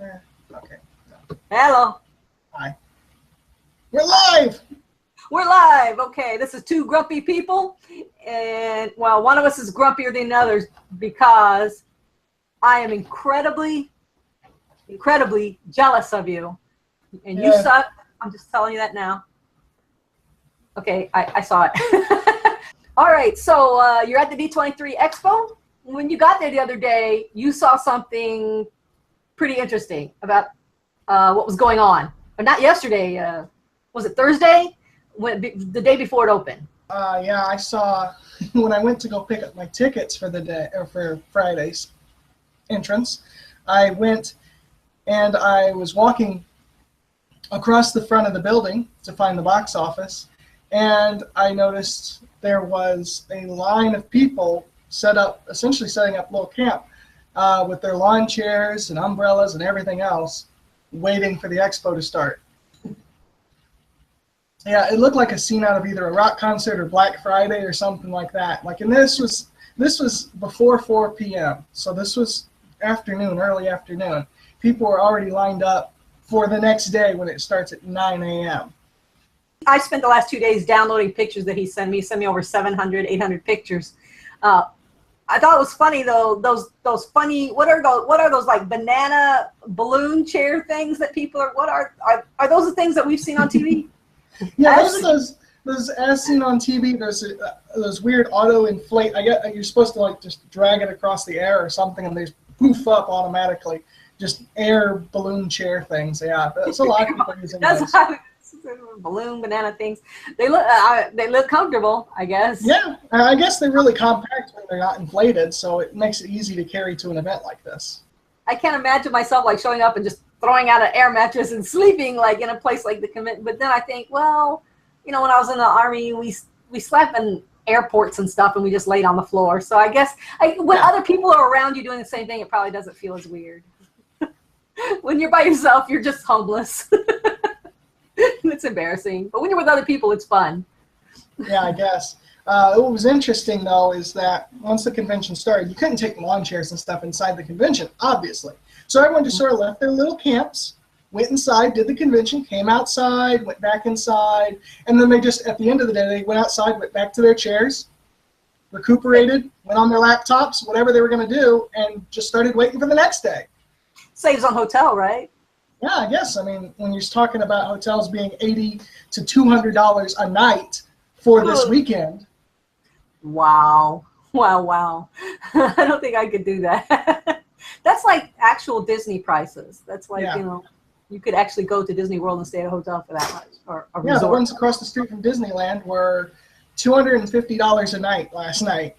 Okay. Hello. Hi. We're live! We're live. Okay, this is two grumpy people. And, well, one of us is grumpier than the others because I am incredibly jealous of you. And you suck. I'm just telling you that now. Okay, I saw it. All right, so you're at the D23 Expo. When you got there the other day, you saw something pretty interesting about what was going on. Or not yesterday. Was it Thursday? The day before it opened. Yeah, I saw when I went to go pick up my tickets for the day or for Friday's entrance. I went and I was walking across the front of the building to find the box office, and I noticed there was a line of people set up, essentially setting up a little camp with their lawn chairs and umbrellas and everything else, waiting for the expo to start. Yeah, it looked like a scene out of either a rock concert or Black Friday or something like that. Like, and this was before 4 p.m. So this was afternoon, early afternoon. People were already lined up for the next day when it starts at 9 a.m. I spent the last 2 days downloading pictures that he sent me. He sent me over 700, 800 pictures. I thought it was funny though. Those funny. What are those like banana balloon chair things that people are? What are those the things that we've seen on TV? Yeah, those as seen on TV. There's those weird auto inflate. I get you're supposed to like just drag it across the air or something, and they poof up automatically. Just air balloon chair things. Yeah, that's a lot of people using those. Balloon banana things. They look comfortable, I guess. Yeah, I guess they're really compact when they're not inflated, so it makes it easy to carry to an event like this. I can't imagine myself like showing up and just throwing out an air mattress and sleeping like in a place like the convention. But then I think, well, you know, when I was in the Army, we slept in airports and stuff, and we just laid on the floor. So I guess when other people are around you doing the same thing, it probably doesn't feel as weird. When you're by yourself, you're just homeless. It's embarrassing. But when you're with other people, it's fun. Yeah, I guess. What was interesting, though, is that once the convention started, you couldn't take lawn chairs and stuff inside the convention, obviously. So everyone just sort of left their little camps, went inside, did the convention, came outside, went back inside, and then they just, at the end of the day, they went outside, went back to their chairs, recuperated, went on their laptops, whatever they were going to do, and just started waiting for the next day. Saves on hotel, right? Yeah, I guess. I mean, when you're talking about hotels being $80 to $200 a night for this weekend. Wow. Wow. I don't think I could do that. That's like actual Disney prices. That's like, you know, you could actually go to Disney World and stay at a hotel for that much. Or a resort. The ones across the street from Disneyland were $250 a night last night.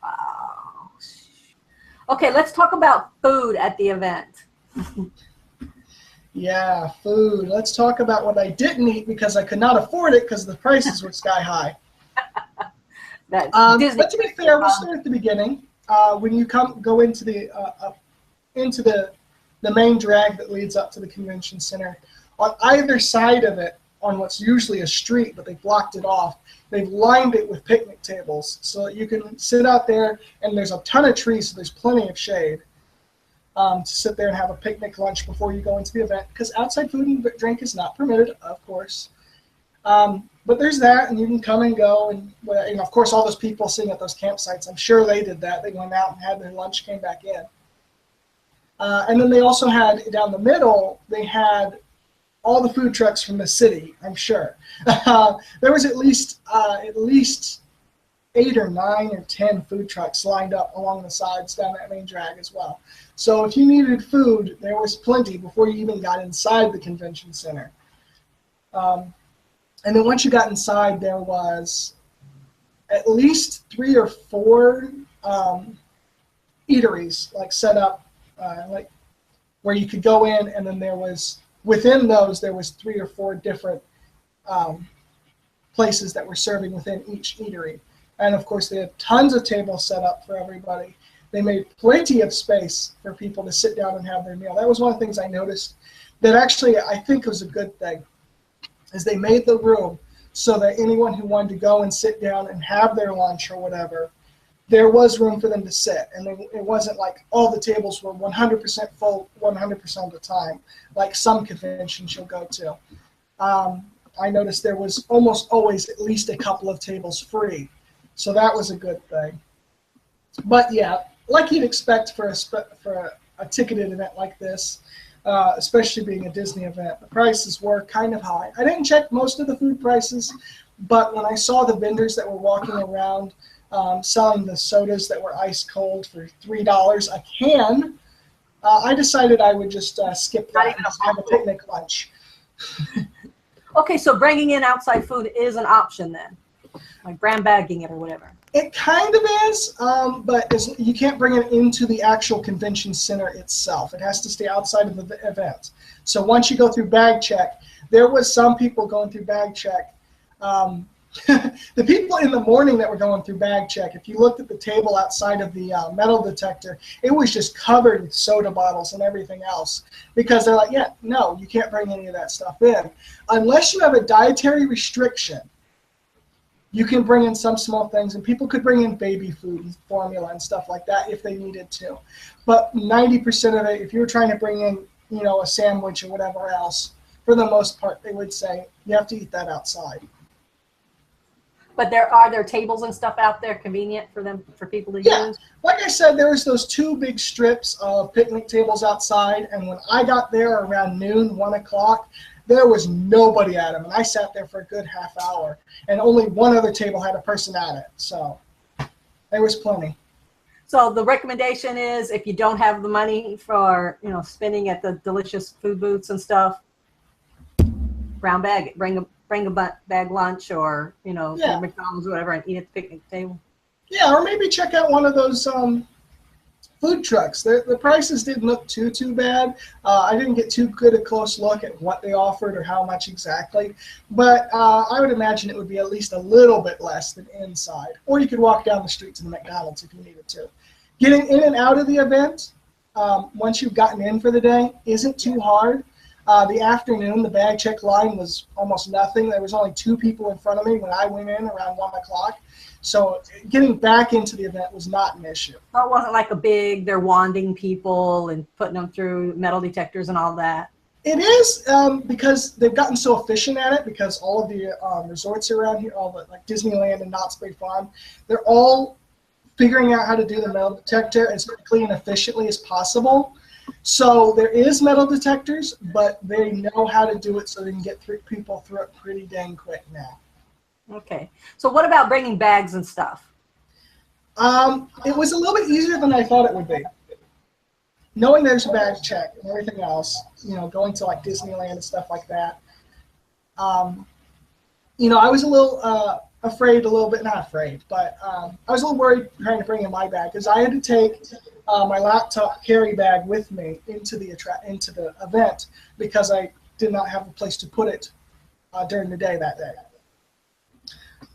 Wow. Okay, let's talk about food at the event. Yeah, food. Let's talk about what I didn't eat because I could not afford it because the prices were sky high. But to be fair, we'll start at the beginning. When you go into the main drag that leads up to the convention center, on either side of it, on what's usually a street, but they blocked it off, they've lined it with picnic tables so that you can sit out there, and there's a ton of trees, so there's plenty of shade. To sit there and have a picnic lunch before you go into the event, because outside food and drink is not permitted, of course. But there's that, and you can come and go, and of course all those people sitting at those campsites, I'm sure they did that. They went out and had their lunch, came back in. And then they also had, down the middle, they had all the food trucks from the city, I'm sure. There was at least 8 or 9 or 10 food trucks lined up along the sides down that main drag as well. So if you needed food, there was plenty before you even got inside the convention center. And then once you got inside, there was at least 3 or 4 eateries like set up, like where you could go in, and then there was within those there was 3 or 4 different places that were serving within each eatery. And of course, they had tons of tables set up for everybody. They made plenty of space for people to sit down and have their meal. That was one of the things I noticed that actually I think was a good thing, is they made the room so that anyone who wanted to go and sit down and have their lunch or whatever there was room for them to sit, and it wasn't like all the tables were 100% full 100% of the time, like some conventions you'll go to. I noticed there was almost always at least a couple of tables free, so that was a good thing. But yeah, like you'd expect for a ticketed event like this, especially being a Disney event, the prices were kind of high. I didn't check most of the food prices, but when I saw the vendors that were walking around selling the sodas that were ice cold for $3 a can, I decided I would just skip that and have a picnic lunch. Okay, so bringing in outside food is an option then, like brown bagging it or whatever. It kind of is, but you can't bring it into the actual convention center itself. It has to stay outside of the event. So once you go through bag check, there was some people going through bag check. The people in the morning that were going through bag check, if you looked at the table outside of the metal detector, it was just covered with soda bottles and everything else, because they're like, yeah, no, you can't bring any of that stuff in. Unless you have a dietary restriction, you can bring in some small things, and people could bring in baby food and formula and stuff like that if they needed to. But 90% of it, if you were trying to bring in, a sandwich or whatever else, for the most part, they would say you have to eat that outside. But are there tables and stuff out there convenient for people to use? Like I said, there was those 2 big strips of picnic tables outside, and when I got there around noon, 1 o'clock, there was nobody at them, and I sat there for a good half hour, and only one other table had a person at it, so there was plenty. So the recommendation is, if you don't have the money for spending at the delicious food booths and stuff, brown bag it. Bring a bag lunch, or McDonald's or whatever, and eat at the picnic table. Yeah, or maybe check out one of those food trucks. The prices didn't look too bad. I didn't get too good a close look at what they offered or how much exactly, but I would imagine it would be at least a little bit less than inside. Or you could walk down the street to the McDonald's if you needed to. Getting in and out of the event, once you've gotten in for the day, isn't too hard. The afternoon, the bag check line was almost nothing. There was only 2 people in front of me when I went in around 1 o'clock. So getting back into the event was not an issue. So it wasn't like they're wanding people and putting them through metal detectors and all that. It is, because they've gotten so efficient at it, because all of the resorts around here, all the like Disneyland and Knott's Berry Farm, they're all figuring out how to do the metal detector as quickly and efficiently as possible. So there is metal detectors, but they know how to do it so they can get people through it pretty dang quick now. Okay. So what about bringing bags and stuff? It was a little bit easier than I thought it would be. Knowing there's a bag check and everything else, going to like Disneyland and stuff like that. I was a little afraid, not afraid, but I was a little worried trying to bring in my bag, because I had to take my laptop carry bag with me into the event, because I did not have a place to put it during the day that day.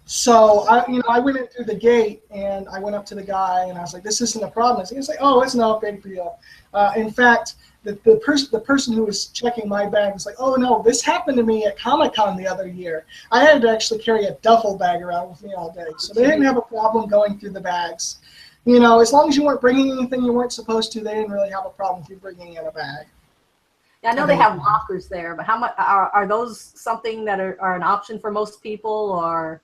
So I went in through the gate, and I went up to the guy, and I was like, "This isn't a problem." He was like, "Oh, it's no big deal." In fact, the person who was checking my bag was like, "Oh no, this happened to me at Comic-Con the other year. I had to actually carry a duffel bag around with me all day." So they didn't have a problem going through the bags. As long as you weren't bringing anything you weren't supposed to, they didn't really have a problem with you bringing in a bag. Yeah, I know they have lockers there, but how much are those something that are an option for most people, or?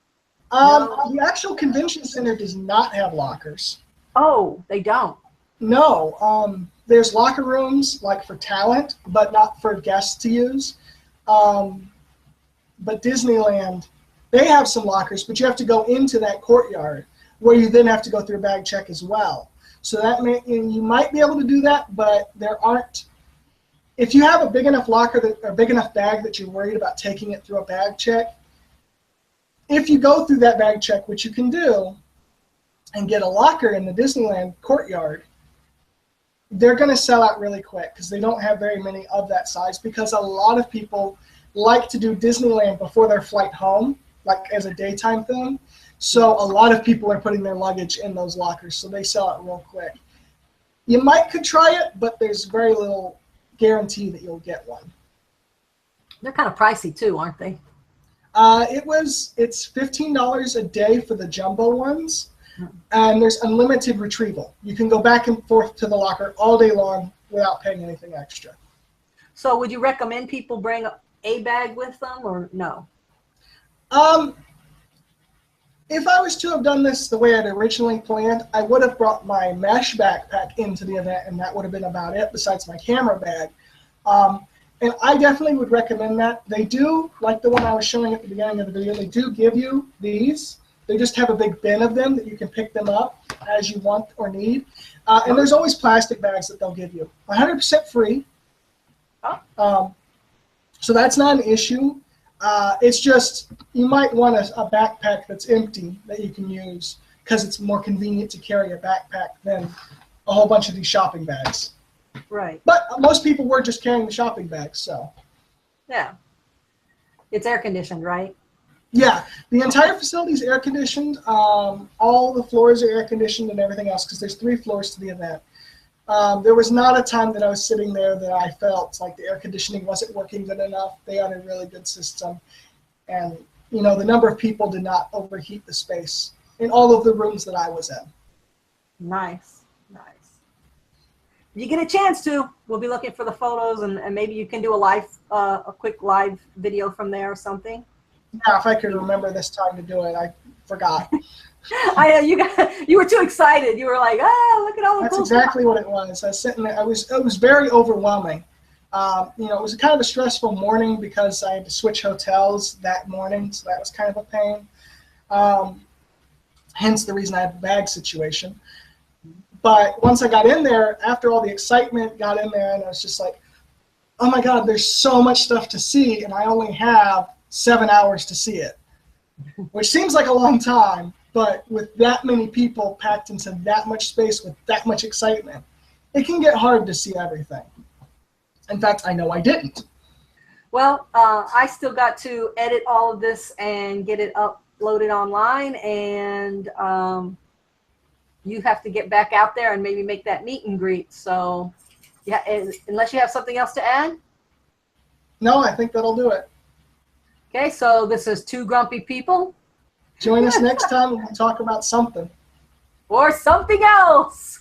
No? The actual convention center does not have lockers. Oh, they don't? No. There's locker rooms like for talent, but not for guests to use. But Disneyland, they have some lockers, but you have to go into that courtyard, where you then have to go through a bag check as well. So you might be able to do that, but there aren't. If you have a big enough locker or big enough bag that you're worried about taking it through a bag check, if you go through that bag check, which you can do, and get a locker in the Disneyland courtyard, they're going to sell out really quick, because they don't have very many of that size, because a lot of people like to do Disneyland before their flight home, like as a daytime thing. So a lot of people are putting their luggage in those lockers, so they sell out real quick. You could try it, but there's very little guarantee that you'll get one. They're kind of pricey too, aren't they? It's $15 a day for the jumbo ones. and there's unlimited retrieval. You can go back and forth to the locker all day long without paying anything extra. So would you recommend people bring a bag with them or no? If I was to have done this the way I'd originally planned, I would have brought my mesh backpack into the event, and that would have been about it besides my camera bag. And I definitely would recommend that. They do, like the one I was showing at the beginning of the video, they do give you these. They just have a big bin of them that you can pick them up as you want or need. And there's always plastic bags that they'll give you. 100% free. So that's not an issue. It's just you might want a backpack that's empty that you can use because it's more convenient to carry a backpack than a whole bunch of these shopping bags. Right. But most people were just carrying the shopping bags, so. Yeah. It's air conditioned, right? Yeah. The entire facility is air conditioned. All the floors are air conditioned and everything else because there's 3 floors to the event. There was not a time that I was sitting there that I felt like the air conditioning wasn't working good enough. They had a really good system. And, you know, the number of people did not overheat the space in all of the rooms that I was in. Nice. Nice. If you get a chance to, we'll be looking for the photos and maybe you can do a quick live video from there or something. Yeah, if I could remember this time to do it. I forgot. You were too excited. You were like, oh, look at all the That's cool exactly stuff. what it was. I was sitting there. It was very overwhelming. You know, it was kind of a stressful morning because I had to switch hotels that morning, so that was kind of a pain. Hence the reason I had the bag situation. But once I got in there, after all the excitement, got in there, and I was just like, oh my God, there's so much stuff to see, and I only have 7 hours to see it, which seems like a long time. But with that many people packed into that much space with that much excitement, it can get hard to see everything. In fact, I know I didn't. Well, I still got to edit all of this and get it uploaded online, and you have to get back out there and maybe make that meet and greet. So, yeah, unless you have something else to add? No, I think that'll do it. Okay, so this is 2 grumpy people. Join us next time and we'll talk about something. Or something else.